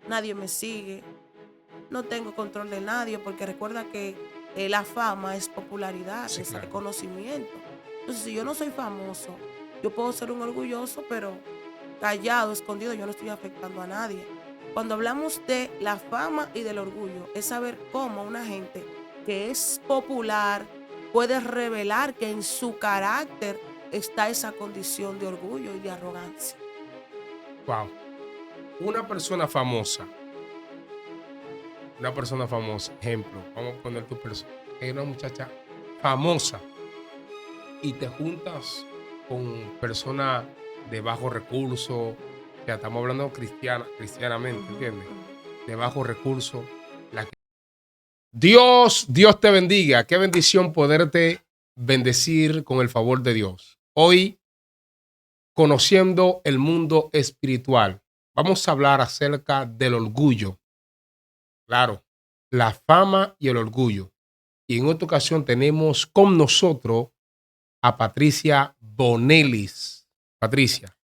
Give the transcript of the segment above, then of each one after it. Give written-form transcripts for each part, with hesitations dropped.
nadie me sigue, no tengo control de nadie, porque recuerda que la fama es popularidad, Sí, es claro. reconocimiento. Entonces, si yo no soy famoso, yo puedo ser un orgulloso, pero callado, escondido, yo no estoy afectando a nadie. Cuando hablamos de la fama y del orgullo, es saber cómo una gente que es popular puede revelar que en su carácter está esa condición de orgullo y de arrogancia. Wow. Una persona famosa, ejemplo, vamos a poner tu persona, es una muchacha famosa y te juntas con personas de bajo recurso, ya estamos hablando cristianamente, Ujú, ¿entiendes? ujú. De bajo recurso. Dios te bendiga. Qué bendición poderte bendecir con el favor de Dios. Hoy, conociendo el mundo espiritual, vamos a hablar acerca del orgullo. Claro, la fama y el orgullo. Y en otra ocasión tenemos con nosotros a Patricia Bonelis. Patricia,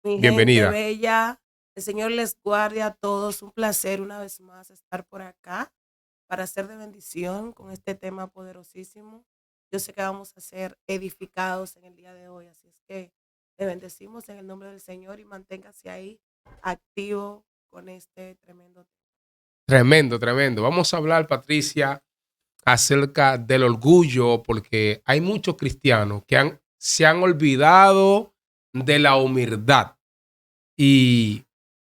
Mi gente bienvenida. bella, el Señor les guarde a todos. Un placer una vez más estar por acá para ser de bendición con este tema poderosísimo. Yo sé que vamos a ser edificados en el día de hoy, así es que te bendecimos en el nombre del Señor y manténgase ahí activo con este tremendo tema. Tremendo, tremendo. Vamos a hablar, Patricia, acerca del orgullo, porque hay muchos cristianos que se han olvidado de la humildad. Y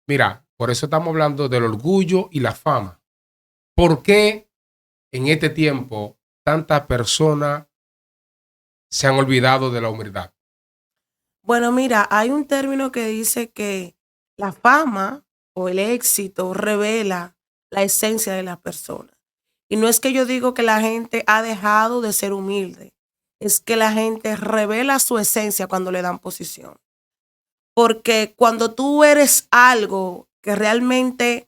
mira, por eso estamos hablando del orgullo y la fama. ¿Por qué en este tiempo tantas personas se han olvidado de la humildad? Bueno, mira, hay un término que dice que la fama o el éxito revela la esencia de la persona. Y no es que yo digo que la gente ha dejado de ser humilde, es que la gente revela su esencia cuando le dan posición. Porque cuando tú eres algo que realmente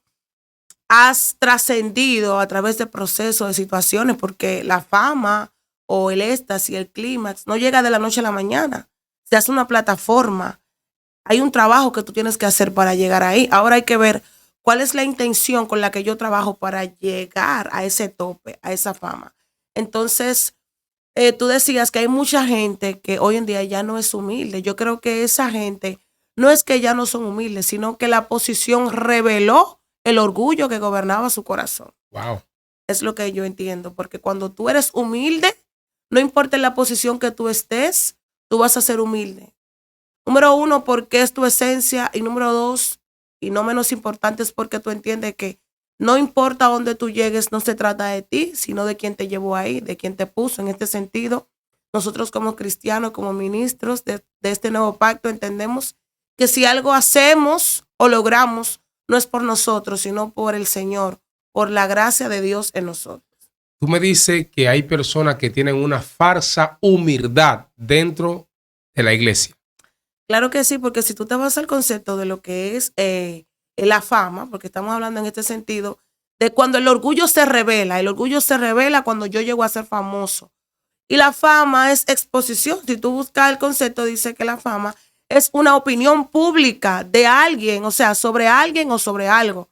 has trascendido a través de procesos, de situaciones, porque la fama o el éxtasis, el clímax, no llega de la noche a la mañana. Se hace una plataforma, hay un trabajo que tú tienes que hacer para llegar ahí. Ahora hay que ver cuál es la intención con la que yo trabajo para llegar a ese tope, a esa fama. Entonces, tú decías que hay mucha gente que hoy en día ya no es humilde. Yo creo que esa gente no es que ya no son humildes, sino que la posición reveló el orgullo que gobernaba su corazón. Wow. Es lo que yo entiendo, porque cuando tú eres humilde, no importa en la posición que tú estés, tú vas a ser humilde. Número uno, porque es tu esencia. Y número dos, y no menos importante, es porque tú entiendes que no importa dónde tú llegues, no se trata de ti, sino de quién te llevó ahí, de quién te puso. En este sentido, nosotros como cristianos, como ministros de este nuevo pacto, entendemos que si algo hacemos o logramos, no es por nosotros, sino por el Señor, por la gracia de Dios en nosotros. Tú me dices que hay personas que tienen una falsa humildad dentro de la iglesia. Claro que sí, porque si tú te vas al concepto de lo que es la fama, porque estamos hablando en este sentido, de cuando el orgullo se revela cuando yo llego a ser famoso. Y la fama es exposición. Si tú buscas el concepto, dice que la fama es una opinión pública de alguien, o sea, sobre alguien o sobre algo.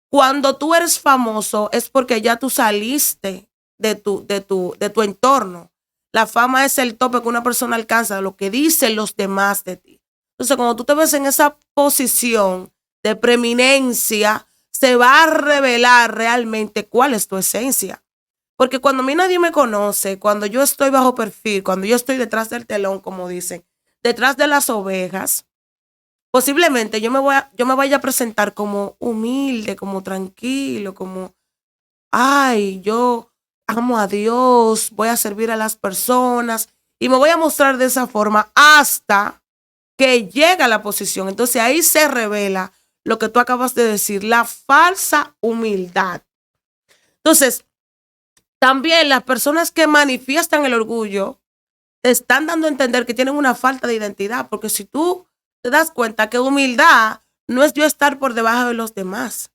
Cuando tú eres famoso es porque ya tú saliste de tu entorno. La fama es el tope que una persona alcanza de lo que dicen los demás de ti. Entonces, cuando tú te ves en esa posición de preeminencia, se va a revelar realmente cuál es tu esencia. Porque cuando a mí nadie me conoce, cuando yo estoy bajo perfil, cuando yo estoy detrás del telón, como dicen, detrás de las ovejas, posiblemente yo me vaya a presentar como humilde, como tranquilo, como, ay, yo amo a Dios, voy a servir a las personas y me voy a mostrar de esa forma hasta que llega a la posición. Entonces ahí se revela lo que tú acabas de decir, la falsa humildad. Entonces, también las personas que manifiestan el orgullo te están dando a entender que tienen una falta de identidad, porque si tú te das cuenta que humildad no es yo estar por debajo de los demás,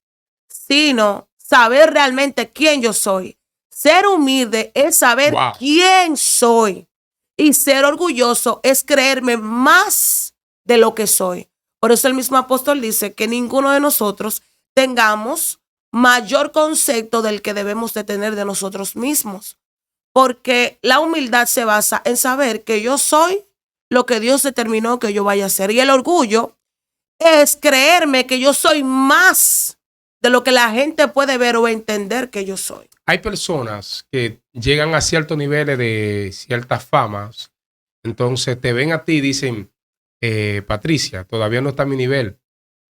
sino saber realmente quién yo soy. Ser humilde es saber Wow. quién soy y ser orgulloso es creerme más de lo que soy. Por eso el mismo apóstol dice que ninguno de nosotros tengamos mayor concepto del que debemos de tener de nosotros mismos. Porque la humildad se basa en saber que yo soy lo que Dios determinó que yo vaya a ser. Y el orgullo es creerme que yo soy más de lo que la gente puede ver o entender que yo soy. Hay personas que llegan a ciertos niveles de ciertas famas, entonces te ven a ti y dicen, Patricia, todavía no está a mi nivel.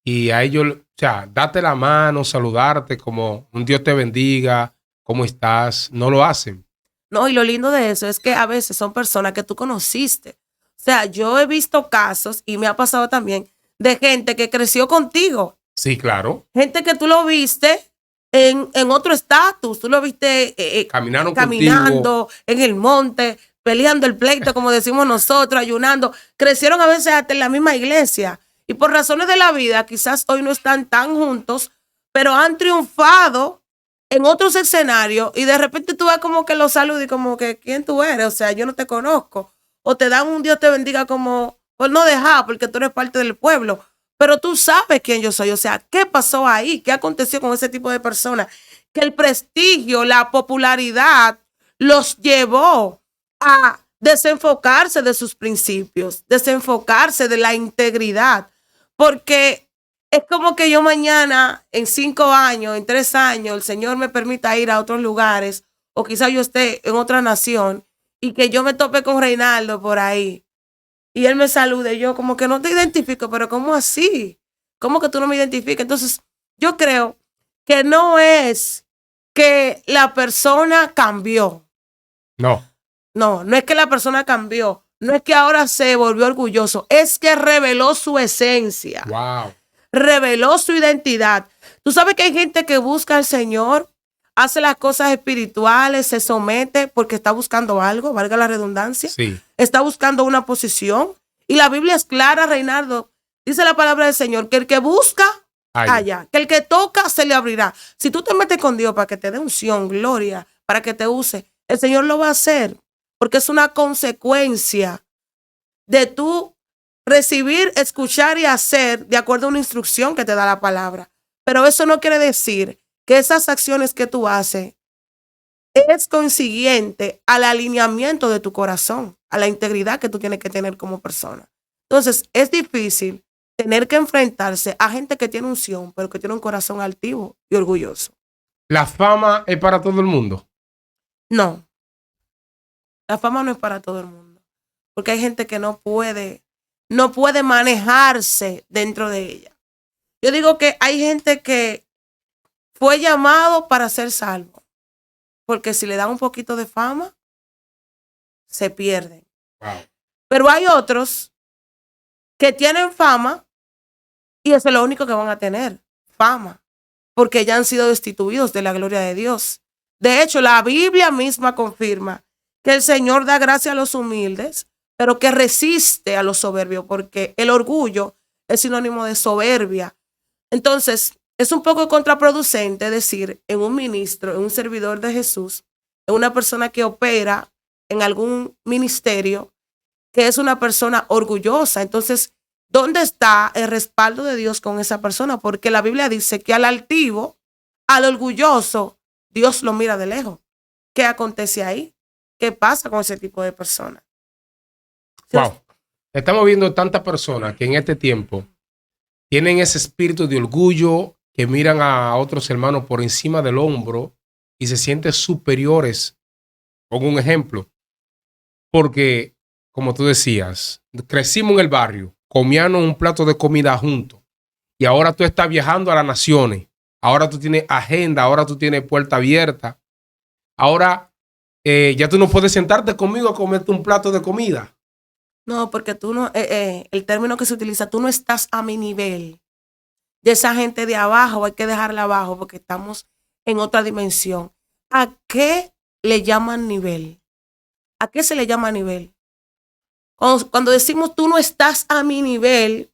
Y a ellos, o sea, date la mano, saludarte como un Dios te bendiga, ¿cómo estás? No lo hacen. No, y lo lindo de eso es que a veces son personas que tú conociste. O sea, yo he visto casos, y me ha pasado también, de gente que creció contigo. Sí, claro. Gente que tú lo viste en otro estatus. Tú lo viste Caminaron caminando contigo. en el monte, peleando el pleito, como decimos nosotros, ayunando. Crecieron a veces hasta en la misma iglesia. Y por razones de la vida, quizás hoy no están tan juntos, pero han triunfado en otros escenarios y de repente tú vas como que los saludas y como que, ¿quién tú eres? O sea, yo no te conozco. O te dan un Dios te bendiga como, por no dejar, porque tú eres parte del pueblo. Pero tú sabes quién yo soy. O sea, ¿qué pasó ahí? ¿Qué aconteció con ese tipo de personas? Que el prestigio, la popularidad los llevó a desenfocarse de sus principios, desenfocarse de la integridad. Porque es como que yo mañana, en 5 años, en 3 años, el Señor me permita ir a otros lugares, o quizás yo esté en otra nación, y que yo me tope con Reinaldo por ahí, y él me salude, yo como que no te identifico, pero ¿cómo así? ¿Cómo que tú no me identificas? Entonces, yo creo que no es que la persona cambió. No. No, no es que la persona cambió. No es que ahora se volvió orgulloso. Es que reveló su esencia. Wow. Reveló su identidad. Tú sabes que hay gente que busca al Señor, hace las cosas espirituales, se somete porque está buscando algo, valga la redundancia. Sí. Está buscando una posición. Y la Biblia es clara, Reinaldo. Dice la palabra del Señor que el que busca, halla. Que el que toca, se le abrirá. Si tú te metes con Dios para que te dé unción, gloria, para que te use, el Señor lo va a hacer. Porque es una consecuencia de tú recibir, escuchar y hacer de acuerdo a una instrucción que te da la palabra. Pero eso no quiere decir que esas acciones que tú haces es consiguiente al alineamiento de tu corazón, a la integridad que tú tienes que tener como persona. Entonces, es difícil tener que enfrentarse a gente que tiene unción, pero que tiene un corazón altivo y orgulloso. ¿La fama es para todo el mundo? No. La fama no es para todo el mundo. Porque hay gente que no puede manejarse dentro de ella. Yo digo que hay gente que fue llamado para ser salvo. Porque si le dan un poquito de fama, se pierden. Wow. Pero hay otros que tienen fama y eso es lo único que van a tener, fama. Porque ya han sido destituidos de la gloria de Dios. De hecho, la Biblia misma confirma que el Señor da gracia a los humildes, pero que resiste a los soberbios, porque el orgullo es sinónimo de soberbia. Entonces, es un poco contraproducente decir en un ministro, en un servidor de Jesús, en una persona que opera en algún ministerio, que es una persona orgullosa. Entonces, ¿dónde está el respaldo de Dios con esa persona? Porque la Biblia dice que al altivo, al orgulloso, Dios lo mira de lejos. ¿Qué acontece ahí? ¿Qué pasa con ese tipo de personas? Wow. Estamos viendo tantas personas que en este tiempo tienen ese espíritu de orgullo, que miran a otros hermanos por encima del hombro y se sienten superiores. Pongo un ejemplo. Porque, como tú decías, crecimos en el barrio, comíamos un plato de comida juntos y ahora tú estás viajando a las naciones. Ahora tú tienes agenda, ahora tú tienes puerta abierta. Ahora ya tú no puedes sentarte conmigo a comerte un plato de comida. No, porque tú no, el término que se utiliza, tú no estás a mi nivel. De esa gente de abajo, hay que dejarla abajo porque estamos en otra dimensión. ¿A qué le llaman nivel? ¿A qué se le llama nivel? Cuando decimos tú no estás a mi nivel,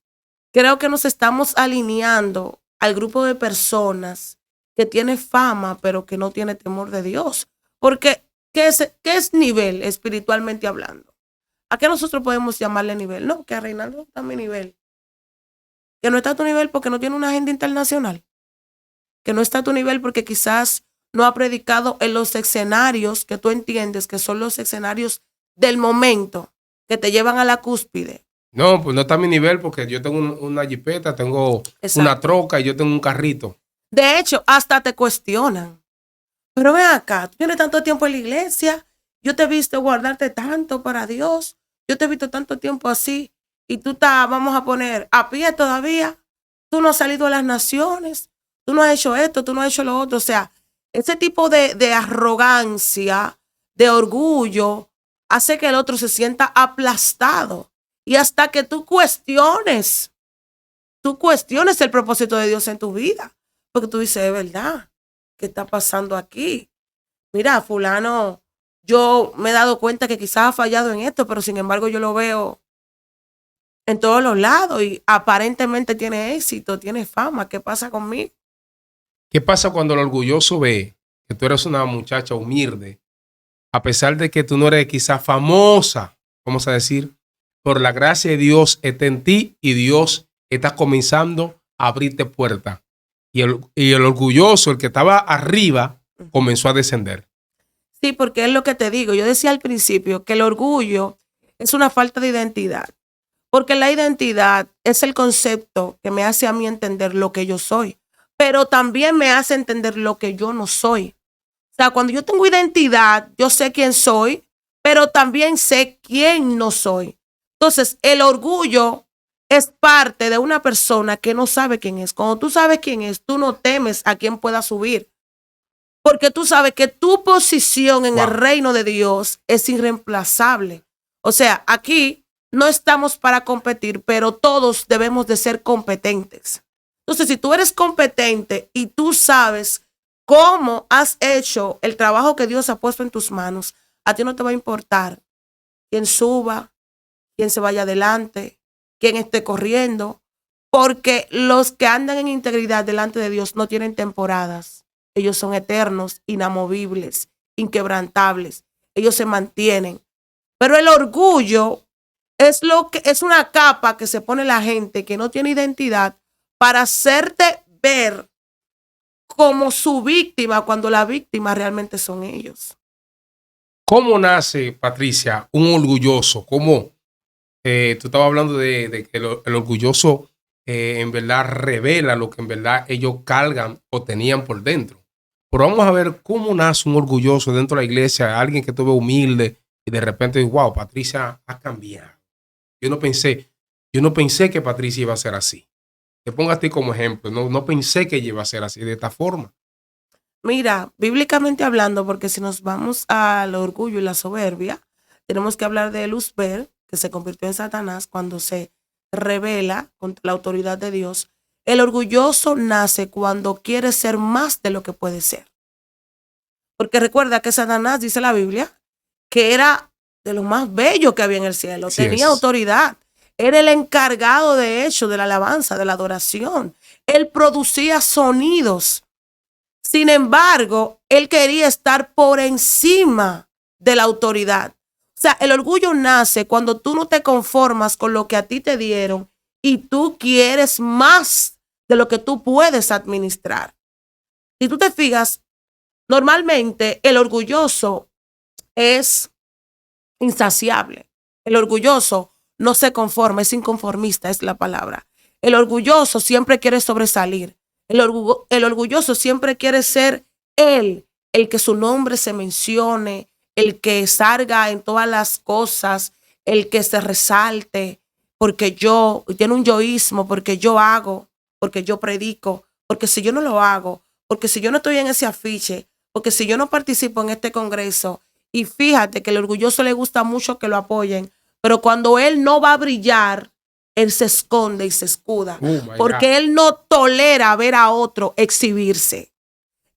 creo que nos estamos alineando al grupo de personas que tiene fama, pero que no tiene temor de Dios. Porque, ¿qué es nivel espiritualmente hablando? ¿A qué nosotros podemos llamarle nivel? No, que a Reinaldo está a mi nivel. Que no está a tu nivel porque no tiene una agenda internacional. que no está a tu nivel porque quizás no ha predicado en los escenarios que tú entiendes que son los escenarios del momento que te llevan a la cúspide. No, pues no está a mi nivel porque yo tengo una jipeta, tengo una troca y yo tengo un carrito. De hecho, hasta te cuestionan. Pero ven acá, tú tienes tanto tiempo en la iglesia, yo te he visto guardarte tanto para Dios, yo te he visto tanto tiempo así y tú estás, vamos a poner, a pie todavía. Tú no has salido a las naciones, tú no has hecho esto, tú no has hecho lo otro. O sea, ese tipo de arrogancia, de orgullo, hace que el otro se sienta aplastado. Y hasta que tú cuestiones el propósito de Dios en tu vida. Porque tú dices, es verdad, ¿qué está pasando aquí? Mira, fulano, yo me he dado cuenta que quizás ha fallado en esto, pero sin embargo yo lo veo en todos los lados y aparentemente tiene éxito, tiene fama. ¿Qué pasa conmigo? ¿Qué pasa cuando el orgulloso ve que tú eres una muchacha humilde, a pesar de que tú no eres quizás famosa, vamos a decir, por la gracia de Dios está en ti y Dios está comenzando a abrirte puertas? Y el orgulloso, el que estaba arriba, comenzó a descender. Sí, porque es lo que te digo. Yo decía al principio que el orgullo es una falta de identidad. Porque la identidad es el concepto que me hace a mí entender lo que yo soy, pero también me hace entender lo que yo no soy. O sea, cuando yo tengo identidad, yo sé quién soy, pero también sé quién no soy. Entonces, el orgullo es parte de una persona que no sabe quién es. Cuando tú sabes quién es, tú no temes a quién pueda subir. Porque tú sabes que tu posición en el reino de Dios es irreemplazable. O sea, aquí no estamos para competir, pero todos debemos de ser competentes. Entonces, si tú eres competente y tú sabes cómo has hecho el trabajo que Dios ha puesto en tus manos, a ti no te va a importar quién suba, quién se vaya adelante, quién esté corriendo, porque los que andan en integridad delante de Dios no tienen temporadas. Ellos son eternos, inamovibles, inquebrantables. Ellos se mantienen. Pero el orgullo es una capa que se pone la gente que no tiene identidad para hacerte ver como su víctima cuando la víctima realmente son ellos. ¿Cómo nace, Patricia, un orgulloso? ¿Cómo? Tú estabas hablando de que el orgulloso en verdad revela lo que en verdad ellos cargan o tenían por dentro. Pero vamos a ver cómo nace un orgulloso dentro de la iglesia, alguien que tú ves humilde y de repente, wow, Patricia ha cambiado. Yo no pensé que Patricia iba a ser así. Te pongo a ti como ejemplo. No pensé que ella iba a ser así de esta forma. Mira, bíblicamente hablando, porque si nos vamos al orgullo y la soberbia, tenemos que hablar de Lucifer, que se convirtió en Satanás cuando se rebela contra la autoridad de Dios. El orgulloso nace cuando quiere ser más de lo que puede ser. Porque recuerda que Satanás, dice la Biblia, que era de lo más bello que había en el cielo. Así tenía es. autoridad. Era el encargado, de hecho, de la alabanza, de la adoración. Él producía sonidos. Sin embargo, él quería estar por encima de la autoridad. O sea, el orgullo nace cuando tú no te conformas con lo que a ti te dieron y tú quieres más de lo que tú puedes administrar. Si tú te fijas, normalmente el orgulloso es insaciable. El orgulloso no se conforma, es inconformista, es la palabra. El orgulloso siempre quiere sobresalir. El orgulloso siempre quiere ser él, el que su nombre se mencione, el que salga en todas las cosas, el que se resalte, porque yo, tiene un yoísmo, porque yo hago, porque yo predico, porque si yo no lo hago, porque si yo no estoy en ese afiche, porque si yo no participo en este congreso, y fíjate que el orgulloso le gusta mucho que lo apoyen, pero cuando él no va a brillar, él se esconde y se escuda, porque él no tolera ver a otro exhibirse.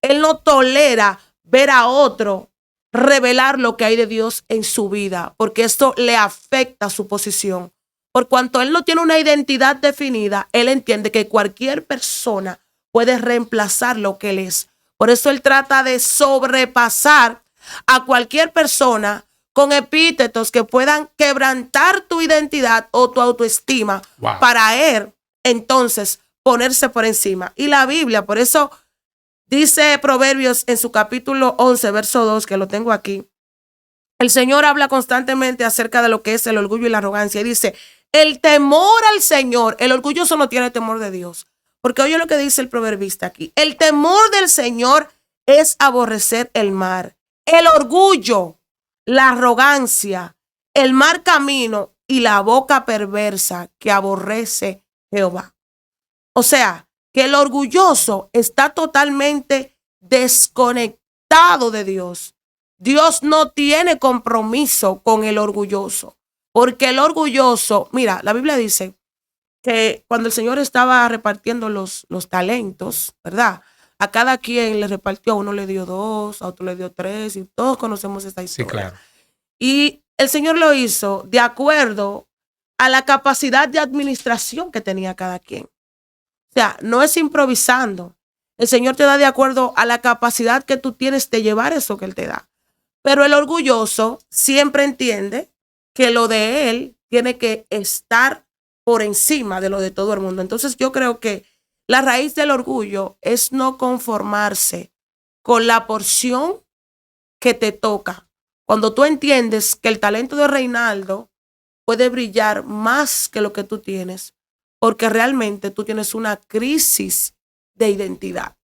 Él no tolera ver a otro revelar lo que hay de Dios en su vida, porque esto le afecta a su posición. Por cuanto él no tiene una identidad definida, él entiende que cualquier persona puede reemplazar lo que él es. Por eso él trata de sobrepasar a cualquier persona con epítetos que puedan quebrantar tu identidad o tu autoestima para él entonces ponerse por encima. Y la Biblia, por eso Dice Proverbios en su capítulo 11, verso 2, que lo tengo aquí. El Señor habla constantemente acerca de lo que es el orgullo y la arrogancia. Y dice, el temor al Señor, el orgulloso no tiene temor de Dios. Porque oye lo que dice el proverbista aquí. El temor del Señor es aborrecer el mal. El orgullo, la arrogancia, el mal camino y la boca perversa que aborrece Jehová. O sea, que el orgulloso está totalmente desconectado de Dios. Dios no tiene compromiso con el orgulloso, porque el orgulloso, mira, la Biblia dice que cuando el Señor estaba repartiendo los talentos, ¿verdad? A cada quien le repartió, a uno le dio 2, a otro le dio 3, y todos conocemos esta historia. Sí, claro. Y el Señor lo hizo de acuerdo a la capacidad de administración que tenía cada quien. O sea, no es improvisando. El Señor te da de acuerdo a la capacidad que tú tienes de llevar eso que Él te da. Pero el orgulloso siempre entiende que lo de él tiene que estar por encima de lo de todo el mundo. Entonces yo creo que la raíz del orgullo es no conformarse con la porción que te toca. Cuando tú entiendes que el talento de Reinaldo puede brillar más que lo que tú tienes, porque realmente tú tienes una crisis de identidad.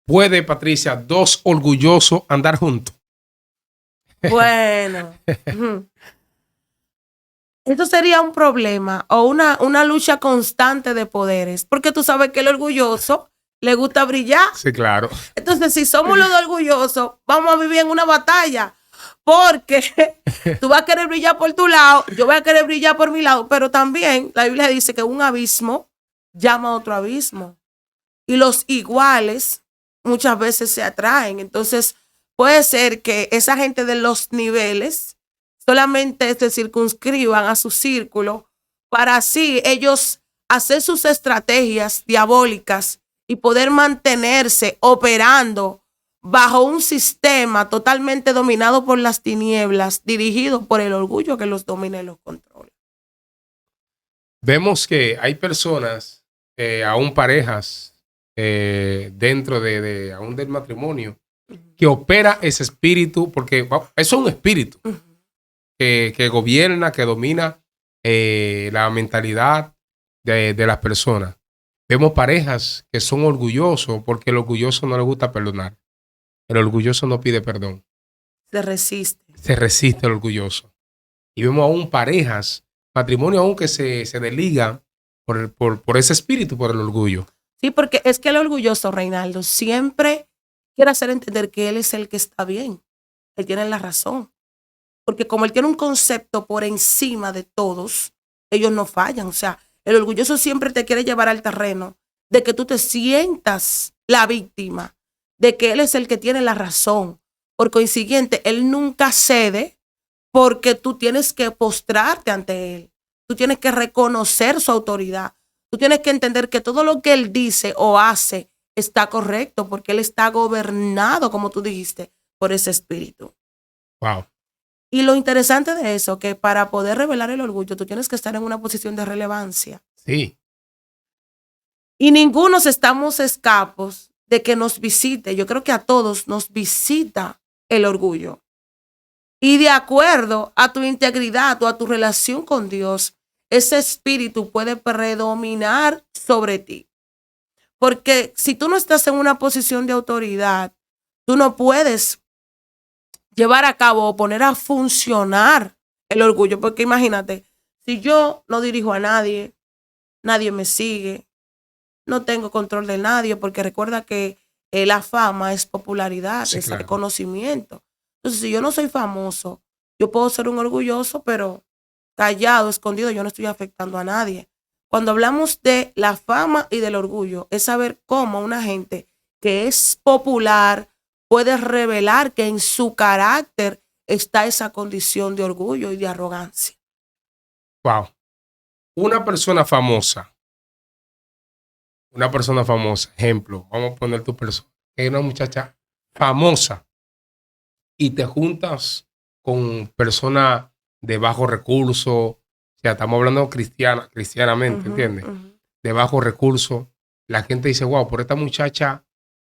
¿Puede, Patricia, 2 orgullosos andar juntos? Bueno, esto sería un problema o una lucha constante de poderes, porque tú sabes que el orgulloso le gusta brillar. Sí, claro. Entonces, si somos los dos orgullosos, vamos a vivir en una batalla, porque tú vas a querer brillar por tu lado, yo voy a querer brillar por mi lado, pero también la Biblia dice que un abismo llama a otro abismo y los iguales muchas veces se atraen. Entonces, puede ser que esa gente de los niveles solamente se circunscriban a su círculo para así ellos hacer sus estrategias diabólicas y poder mantenerse operando bajo un sistema totalmente dominado por las tinieblas, dirigido por el orgullo que los domina y los controla. Vemos que hay personas, aún parejas, dentro aún del matrimonio, que opera ese espíritu, porque eso es un espíritu que gobierna, que domina la mentalidad de las personas. Vemos parejas que son orgullosos porque el orgulloso no le gusta perdonar. El orgulloso no pide perdón. Se resiste. Se resiste el orgulloso. Y vemos aún parejas, matrimonio aún que se desliga por ese espíritu, por el orgullo. Sí, porque es que el orgulloso, Reinaldo, siempre quiere hacer entender que él es el que está bien. Él tiene la razón. Porque como él tiene un concepto por encima de todos, ellos no fallan. O sea, el orgulloso siempre te quiere llevar al terreno de que tú te sientas la víctima, de que él es el que tiene la razón. Por consiguiente, él nunca cede porque tú tienes que postrarte ante él. Tú tienes que reconocer su autoridad. Tú tienes que entender que todo lo que él dice o hace está correcto porque él está gobernado, como tú dijiste, por ese espíritu. Wow. Y lo interesante de eso, que para poder revelar el orgullo, tú tienes que estar en una posición de relevancia. Sí. Y ninguno estamos escapos de que nos visite. Yo creo que a todos nos visita el orgullo. Y de acuerdo a tu integridad o a tu relación con Dios, ese espíritu puede predominar sobre ti. Porque si tú no estás en una posición de autoridad, tú no puedes llevar a cabo o poner a funcionar el orgullo. Porque imagínate, si yo no dirijo a nadie, nadie me sigue, no tengo control de nadie, porque recuerda que la fama es popularidad, Sí, es claro. reconocimiento. Entonces, si yo no soy famoso, yo puedo ser un orgulloso, pero callado, escondido, yo no estoy afectando a nadie. Cuando hablamos de la fama y del orgullo, es saber cómo una gente que es popular puede revelar que en su carácter está esa condición de orgullo y de arrogancia. Wow. Una persona famosa, ejemplo, vamos a poner tu persona, es una muchacha famosa y te juntas con personas de bajo recurso, o sea, estamos hablando cristianamente, ¿entiendes? De bajo recurso, la gente dice, wow, por esta muchacha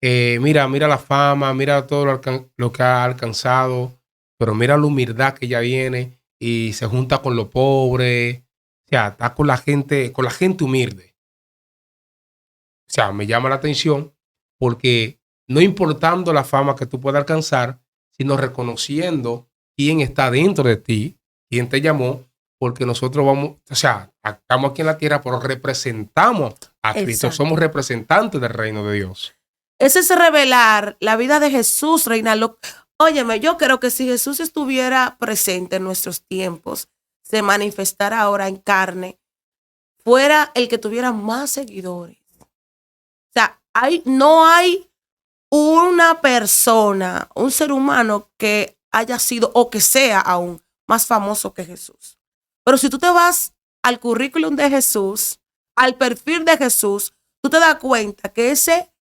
mira la fama, mira todo lo que ha alcanzado, pero mira la humildad que ella viene y se junta con los pobres, o sea, está con la gente humilde. O sea, me llama la atención porque no importando la fama que tú puedas alcanzar, sino reconociendo quién está dentro de ti, quién te llamó, porque nosotros vamos, o sea, estamos aquí en la tierra, pero representamos a Cristo, Exacto. somos representantes del reino de Dios. Ese es revelar la vida de Jesús, Reinaldo. Óyeme, yo creo que si Jesús estuviera presente en nuestros tiempos, se manifestara ahora en carne, fuera el que tuviera más seguidores. O sea, no hay una persona, un ser humano que haya sido o que sea aún más famoso que Jesús. Pero si tú te vas al currículum de Jesús, al perfil de Jesús, tú te das cuenta que ese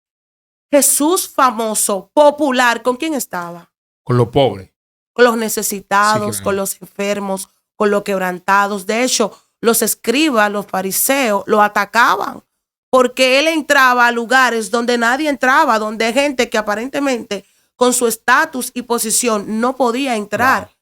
Jesús famoso, popular, ¿con quién estaba? Con los pobres. Con los Sí, necesitados, claro. con los enfermos, con los quebrantados. De hecho, los escribas, los fariseos, lo atacaban porque él entraba a lugares donde nadie entraba, donde hay gente que aparentemente con su estatus y posición no podía entrar. Wow.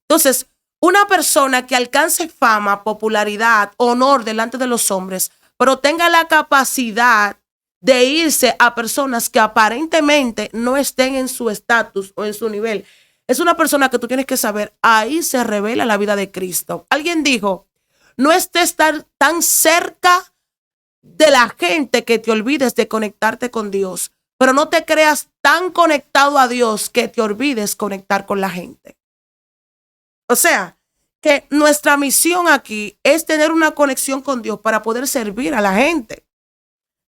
Entonces, una persona que alcance fama, popularidad, honor delante de los hombres, pero tenga la capacidad de irse a personas que aparentemente no estén en su estatus o en su nivel, es una persona que tú tienes que saber, ahí se revela la vida de Cristo. Alguien dijo, no estés tan cerca de la gente que te olvides de conectarte con Dios, pero no te creas tan conectado a Dios que te olvides conectar con la gente. O sea, que nuestra misión aquí es tener una conexión con Dios para poder servir a la gente.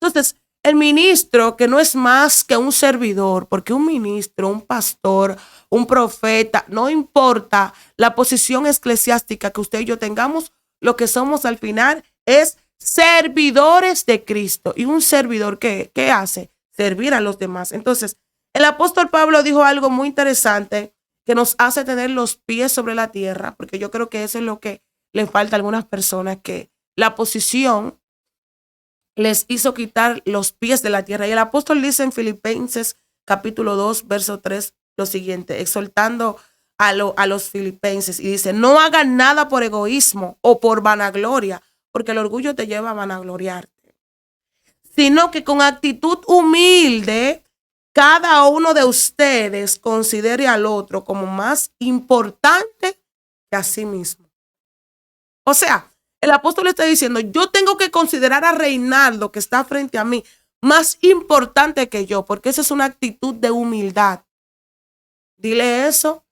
Entonces, el ministro, que no es más que un servidor, porque un ministro, un pastor, un profeta, no importa la posición eclesiástica que usted y yo tengamos, lo que somos al final es servidores de Cristo. Y un servidor, ¿qué hace? Servir a los demás. Entonces, el apóstol Pablo dijo algo muy interesante que nos hace tener los pies sobre la tierra, porque yo creo que eso es lo que le falta a algunas personas, que la posición les hizo quitar los pies de la tierra. Y el apóstol dice en Filipenses capítulo 2, verso 3, lo siguiente, exhortando a los filipenses, y dice, no hagan nada por egoísmo o por vanagloria, porque el orgullo te lleva a vanagloriarte, sino que con actitud humilde, cada uno de ustedes considere al otro como más importante que a sí mismo. O sea, el apóstol está diciendo, yo tengo que considerar a Reinaldo, que está frente a mí, más importante que yo, porque esa es una actitud de humildad. Dile eso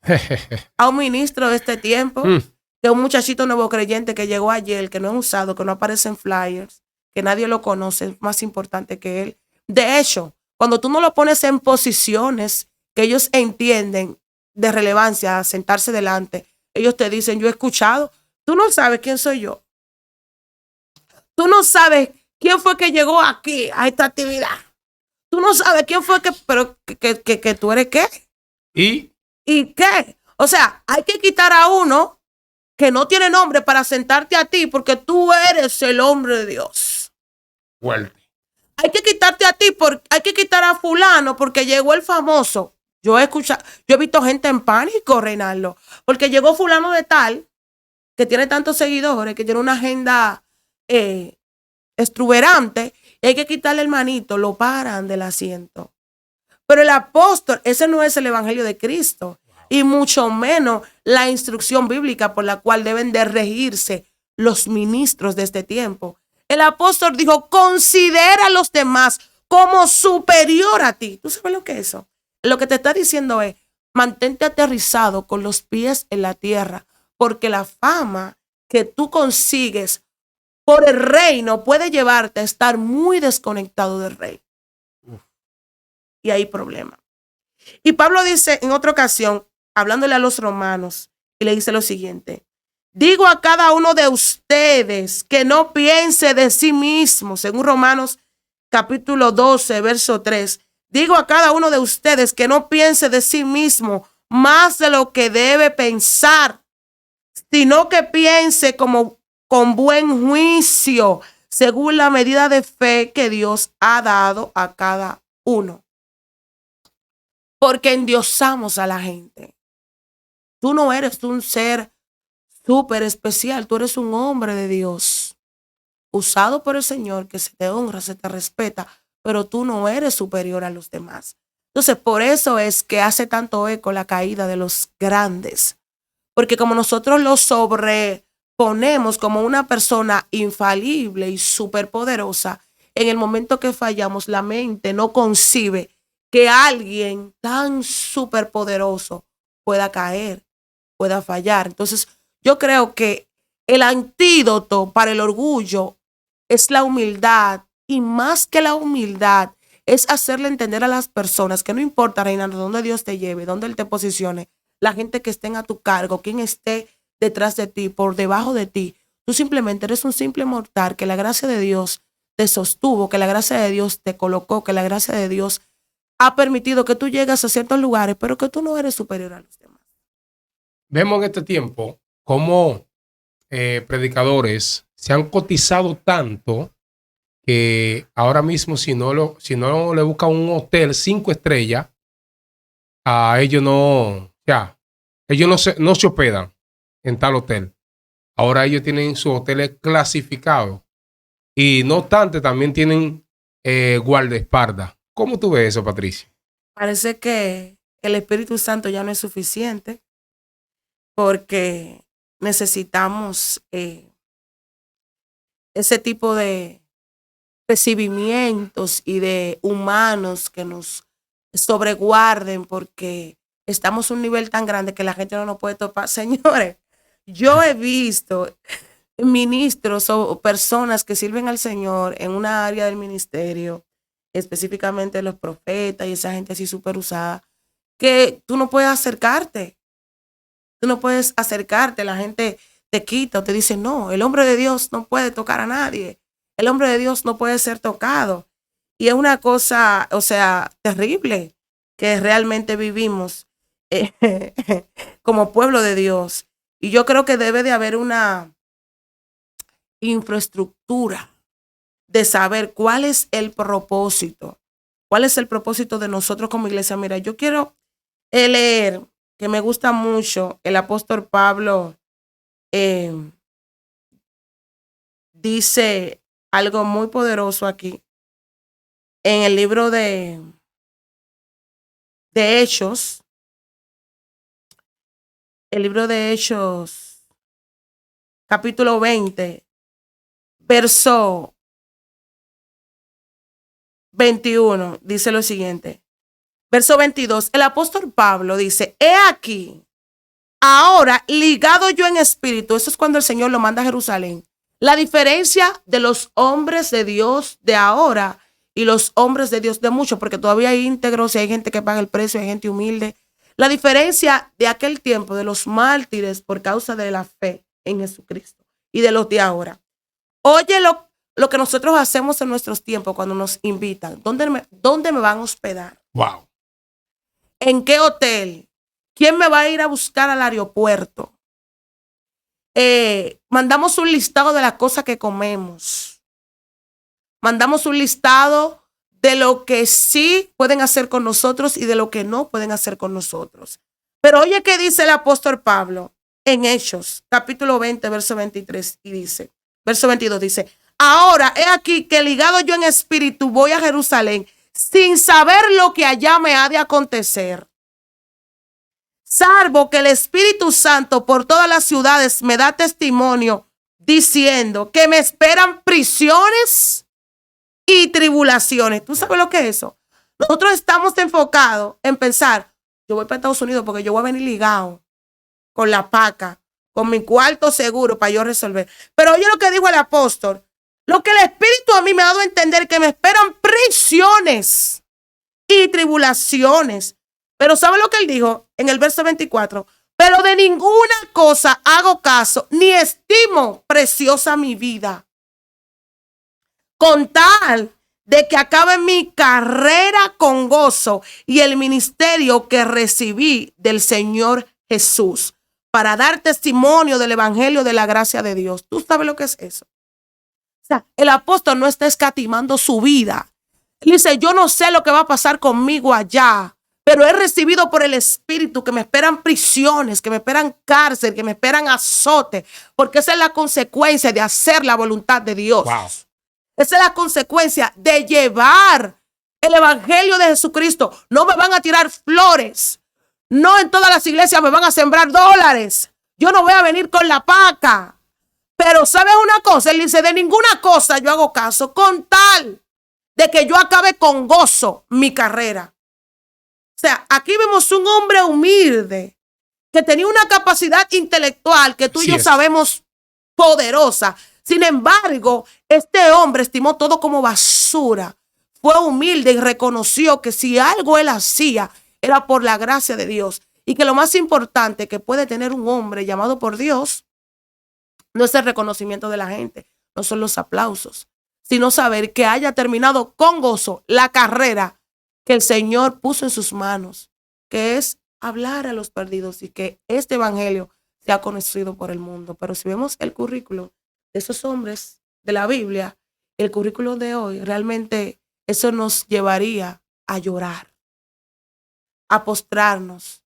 a un ministro de este tiempo, que un muchachito nuevo creyente que llegó ayer, que no es usado, que no aparece en flyers, que nadie lo conoce, es más importante que él. De hecho, cuando tú no lo pones en posiciones que ellos entienden de relevancia a sentarse delante, ellos te dicen, yo he escuchado, tú no sabes quién soy yo. Tú no sabes quién fue que llegó aquí a esta actividad. Tú no sabes quién fue que tú eres qué. ¿Y qué? O sea, hay que quitar a uno que no tiene nombre para sentarte a ti porque tú eres el hombre de Dios. Fuerte. Hay que quitarte a ti, hay que quitar a fulano porque llegó el famoso. Yo he visto gente en pánico, Reinaldo, porque llegó fulano de tal que tiene tantos seguidores, que tiene una agenda exuberante, y hay que quitarle el manito, lo paran del asiento. Pero el apóstol, ese no es el evangelio de Cristo, y mucho menos la instrucción bíblica por la cual deben de regirse los ministros de este tiempo. El apóstol dijo, considera a los demás como superior a ti. ¿Tú sabes lo que es eso? Lo que te está diciendo es, mantente aterrizado con los pies en la tierra, porque la fama que tú consigues por el reino puede llevarte a estar muy desconectado del rey. Y hay problema. Y Pablo dice en otra ocasión, hablándole a los romanos, y le dice lo siguiente, digo a cada uno de ustedes que no piense de sí mismo, según Romanos capítulo 12, verso 3, digo a cada uno de ustedes que no piense de sí mismo más de lo que debe pensar, sino que piense con buen juicio, según la medida de fe que Dios ha dado a cada uno. porque endiosamos a la gente. Tú no eres un ser súper especial, tú eres un hombre de Dios, usado por el Señor, que se te honra, se te respeta, pero tú no eres superior a los demás. Entonces, por eso es que hace tanto eco la caída de los grandes, porque como nosotros lo sobreponemos como una persona infalible y superpoderosa, en el momento que fallamos, la mente no concibe que alguien tan superpoderoso pueda caer, pueda fallar. Entonces, yo creo que el antídoto para el orgullo es la humildad, y más que la humildad es hacerle entender a las personas que no importa, Reinaldo, dónde Dios te lleve, dónde Él te posicione, la gente que estén a tu cargo, quien esté detrás de ti, por debajo de ti, tú simplemente eres un simple mortal, que la gracia de Dios te sostuvo, que la gracia de Dios te colocó, que la gracia de Dios ha permitido que tú llegues a ciertos lugares, pero que tú no eres superior a los demás. Vemos en este tiempo cómo predicadores se han cotizado tanto que ahora mismo si no le buscan un hotel 5 estrellas, a ellos no se hospedan en tal hotel. Ahora ellos tienen sus hoteles clasificados y no obstante también tienen guardaespaldas. ¿Cómo tú ves eso, Patricia? Parece que el Espíritu Santo ya no es suficiente, porque necesitamos ese tipo de recibimientos y de humanos que nos sobreguarden, porque estamos a un nivel tan grande que la gente no nos puede topar. Señores, yo he visto ministros o personas que sirven al Señor en una área del ministerio, específicamente los profetas y esa gente así súper usada, que tú no puedes acercarte. Tú no puedes acercarte, la gente te quita o te dice, no, el hombre de Dios no puede tocar a nadie. El hombre de Dios no puede ser tocado. Y es una cosa, o sea, terrible que realmente vivimos como pueblo de Dios. Y yo creo que debe de haber una infraestructura de saber cuál es el propósito. ¿Cuál es el propósito de nosotros como iglesia? Mira, yo quiero leer, que me gusta mucho, el apóstol Pablo dice algo muy poderoso aquí en el libro de Hechos, el libro de Hechos, capítulo 20, verso 21, dice lo siguiente. Verso 22, el apóstol Pablo dice, he aquí, ahora ligado yo en espíritu, eso es cuando el Señor lo manda a Jerusalén, la diferencia de los hombres de Dios de ahora y los hombres de Dios de mucho, porque todavía hay íntegros y hay gente que paga el precio, hay gente humilde. La diferencia de aquel tiempo, de los mártires por causa de la fe en Jesucristo y de los de ahora. Oye lo que nosotros hacemos en nuestros tiempos cuando nos invitan. ¿Dónde me van a hospedar? Wow. ¿En qué hotel? ¿Quién me va a ir a buscar al aeropuerto? Mandamos un listado de las cosas que comemos. Mandamos un listado de lo que sí pueden hacer con nosotros y de lo que no pueden hacer con nosotros. Pero oye qué dice el apóstol Pablo en Hechos, capítulo 20, verso 23, y dice, verso 22 dice, ahora he aquí que ligado yo en espíritu voy a Jerusalén sin saber lo que allá me ha de acontecer, salvo que el Espíritu Santo por todas las ciudades me da testimonio diciendo que me esperan prisiones y tribulaciones. ¿Tú sabes lo que es eso? Nosotros estamos enfocados en pensar, yo voy para Estados Unidos porque yo voy a venir ligado con la paca, con mi cuarto seguro para yo resolver. Pero oye lo que dijo el apóstol, lo que el Espíritu a mí me ha dado a entender, que me esperan prisiones y tribulaciones. Pero ¿sabe lo que él dijo en el verso 24? Pero de ninguna cosa hago caso, ni estimo preciosa mi vida, con tal de que acabe mi carrera con gozo y el ministerio que recibí del Señor Jesús, para dar testimonio del evangelio de la gracia de Dios. ¿Tú sabes lo que es eso? O sea, el apóstol no está escatimando su vida. Él dice, yo no sé lo que va a pasar conmigo allá, pero he recibido por el Espíritu que me esperan prisiones, que me esperan cárcel, que me esperan azote, porque esa es la consecuencia de hacer la voluntad de Dios. Wow. Esa es la consecuencia de llevar el evangelio de Jesucristo. No me van a tirar flores. No en todas las iglesias me van a sembrar dólares. Yo no voy a venir con la paca. Pero ¿sabes una cosa? Él dice, de ninguna cosa yo hago caso con tal de que yo acabe con gozo mi carrera. O sea, aquí vemos un hombre humilde que tenía una capacidad intelectual que tú y yo sabemos poderosa. Sin embargo, este hombre estimó todo como basura. Fue humilde y reconoció que si algo él hacía era por la gracia de Dios. Y que lo más importante que puede tener un hombre llamado por Dios no es el reconocimiento de la gente, no son los aplausos, sino saber que haya terminado con gozo la carrera que el Señor puso en sus manos, que es hablar a los perdidos y que este evangelio sea conocido por el mundo. Pero si vemos el currículo de esos hombres de la Biblia, el currículo de hoy, realmente eso nos llevaría a llorar, a postrarnos,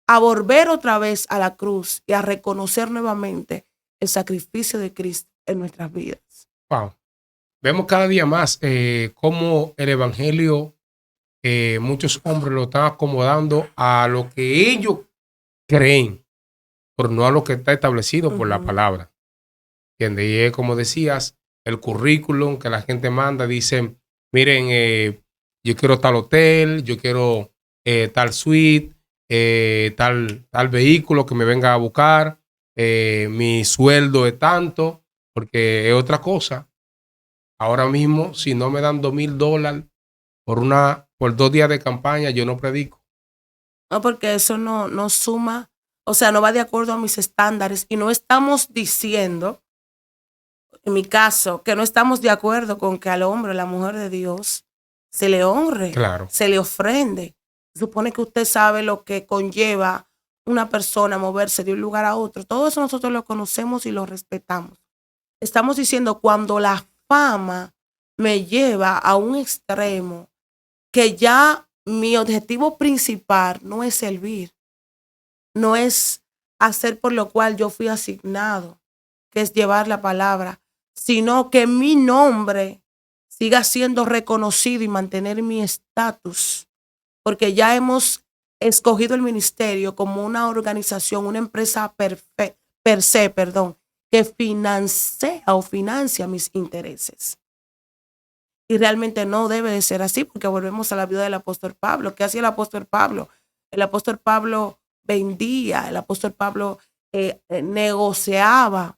a volver otra vez a la cruz y a reconocer nuevamente el sacrificio de Cristo en nuestras vidas. Wow. Vemos cada día más cómo el evangelio, muchos hombres lo están acomodando a lo que ellos creen, pero no a lo que está establecido por la palabra. ¿Entiendes? Y es como decías, el currículum que la gente manda, dicen, miren, yo quiero tal hotel, yo quiero tal suite, tal vehículo que me venga a buscar, mi sueldo es tanto, porque es otra cosa. Ahora mismo, si no me dan $2,000 por 2 días de campaña, yo no predico. No, porque eso no suma, o sea, no va de acuerdo a mis estándares. Y no estamos diciendo, en mi caso, que no estamos de acuerdo con que al hombre o la mujer de Dios se le honre, claro, se le ofrende. Se supone que usted sabe lo que conlleva una persona moverse de un lugar a otro. Todo eso nosotros lo conocemos y lo respetamos. Estamos diciendo cuando la fama me lleva a un extremo que ya mi objetivo principal no es servir, no es hacer por lo cual yo fui asignado, que es llevar la palabra, sino que mi nombre siga siendo reconocido y mantener mi estatus, porque ya hemos escogido el ministerio como una organización, una empresa per se, que financia mis intereses. Y realmente no debe de ser así, porque volvemos a la vida del apóstol Pablo. ¿Qué hacía el apóstol Pablo? El apóstol Pablo vendía, el apóstol Pablo negociaba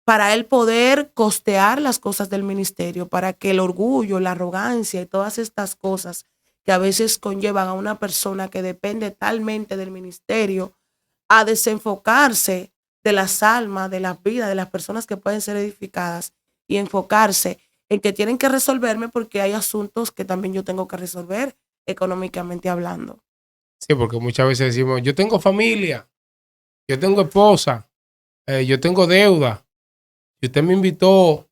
para él poder costear las cosas del ministerio, para que el orgullo, la arrogancia y todas estas cosas que a veces conllevan a una persona que depende talmente del ministerio a desenfocarse de las almas, de las vidas, de las personas que pueden ser edificadas y enfocarse en que tienen que resolverme porque hay asuntos que también yo tengo que resolver económicamente hablando. Sí, porque muchas veces decimos, yo tengo familia, yo tengo esposa, yo tengo deuda, y usted me invitó,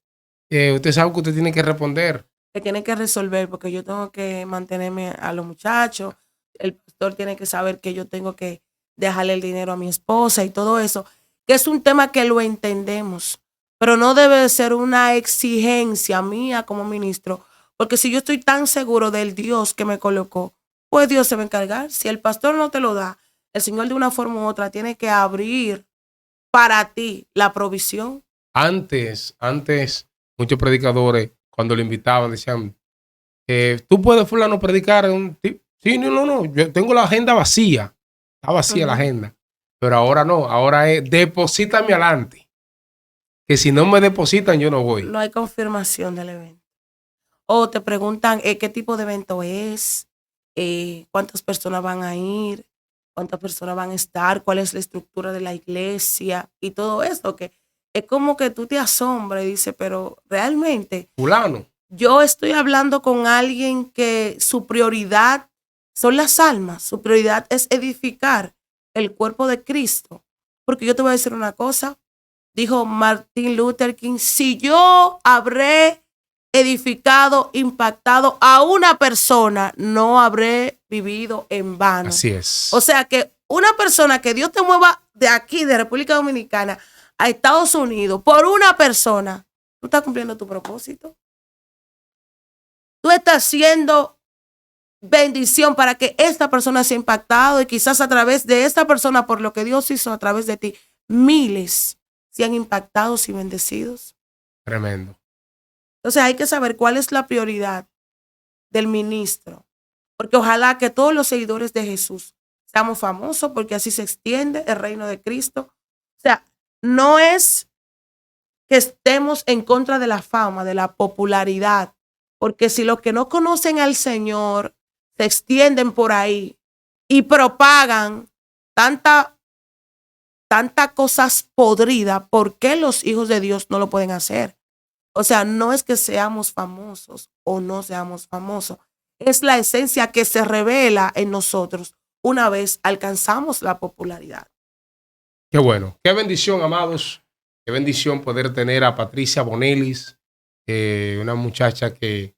usted sabe que usted tiene que responder. Que tiene que resolver porque yo tengo que mantenerme a los muchachos, el pastor tiene que saber que yo tengo que dejarle el dinero a mi esposa y todo eso, que es un tema que lo entendemos, pero no debe de ser una exigencia mía como ministro, porque si yo estoy tan seguro del Dios que me colocó, pues Dios se va a encargar. Si el pastor no te lo da, el Señor de una forma u otra tiene que abrir para ti la provisión. Antes, muchos predicadores, cuando le invitaban, decían, ¿tú puedes, fulano, predicar? Sí, no, yo tengo la agenda vacía. Está vacía la agenda. Pero ahora no, ahora es, deposítame adelante. Que si no me depositan, yo no voy. No hay confirmación del evento. O te preguntan qué tipo de evento es, cuántas personas van a ir, cuántas personas van a estar, cuál es la estructura de la iglesia y todo eso, que es como que tú te asombras y dices, pero realmente, fulano, yo estoy hablando con alguien que su prioridad son las almas, su prioridad es edificar el cuerpo de Cristo. Porque yo te voy a decir una cosa, dijo Martin Luther King, si yo habré edificado, impactado a una persona, no habré vivido en vano. Así es. O sea que una persona que Dios te mueva de aquí, de República Dominicana, a Estados Unidos, por una persona, tú estás cumpliendo tu propósito. Tú estás haciendo bendición para que esta persona sea impactada y quizás a través de esta persona, por lo que Dios hizo a través de ti, miles sean impactados y bendecidos. Tremendo. Entonces hay que saber cuál es la prioridad del ministro, porque ojalá que todos los seguidores de Jesús seamos famosos, porque así se extiende el reino de Cristo. O sea, no es que estemos en contra de la fama, de la popularidad, porque si los que no conocen al Señor se extienden por ahí y propagan tanta cosas podridas, ¿por qué los hijos de Dios no lo pueden hacer? O sea, no es que seamos famosos o no seamos famosos, es la esencia que se revela en nosotros una vez alcanzamos la popularidad. Qué bueno. Qué bendición, amados. Qué bendición poder tener a Patricia Bonelis, una muchacha que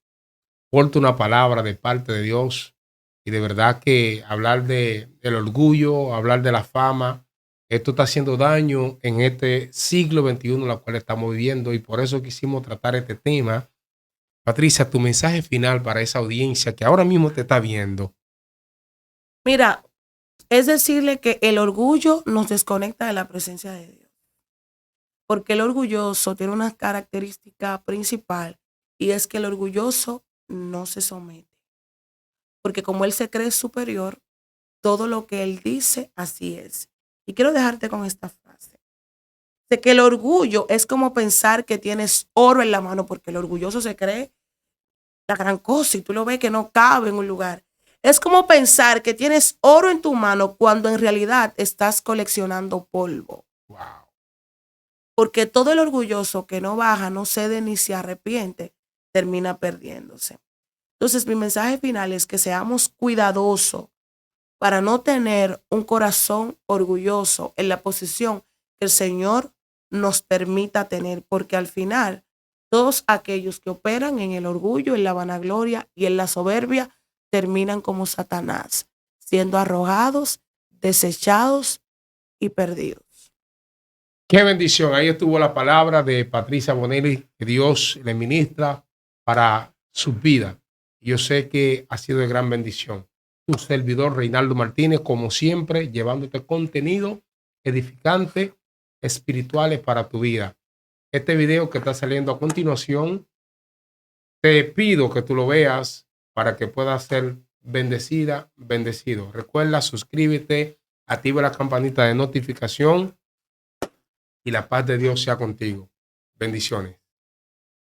porta una palabra de parte de Dios. Y de verdad que hablar del orgullo, hablar de la fama, esto está haciendo daño en este siglo XXI en el cual estamos viviendo. Y por eso quisimos tratar este tema. Patricia, tu mensaje final para esa audiencia que ahora mismo te está viendo. Mira, es decirle que el orgullo nos desconecta de la presencia de Dios. Porque el orgulloso tiene una característica principal y es que el orgulloso no se somete. Porque como él se cree superior, todo lo que él dice, así es. Y quiero dejarte con esta frase. De que el orgullo es como pensar que tienes oro en la mano, porque el orgulloso se cree la gran cosa y tú lo ves que no cabe en un lugar. Es como pensar que tienes oro en tu mano cuando en realidad estás coleccionando polvo. Wow. Porque todo el orgulloso que no baja, no cede ni se arrepiente, termina perdiéndose. Entonces, mi mensaje final es que seamos cuidadosos para no tener un corazón orgulloso en la posición que el Señor nos permita tener, porque al final todos aquellos que operan en el orgullo, en la vanagloria y en la soberbia terminan como Satanás, siendo arrojados, desechados y perdidos. Qué bendición. Ahí estuvo la palabra de Patricia Bonelis, que Dios le ministra para su vida. Yo sé que ha sido de gran bendición. Tu servidor Reinaldo Martínez, como siempre, llevándote contenido edificante, espirituales para tu vida. Este video que está saliendo a continuación, te pido que tú lo veas para que puedas ser bendecida, bendecido. Recuerda, suscríbete, activa la campanita de notificación y la paz de Dios sea contigo. Bendiciones.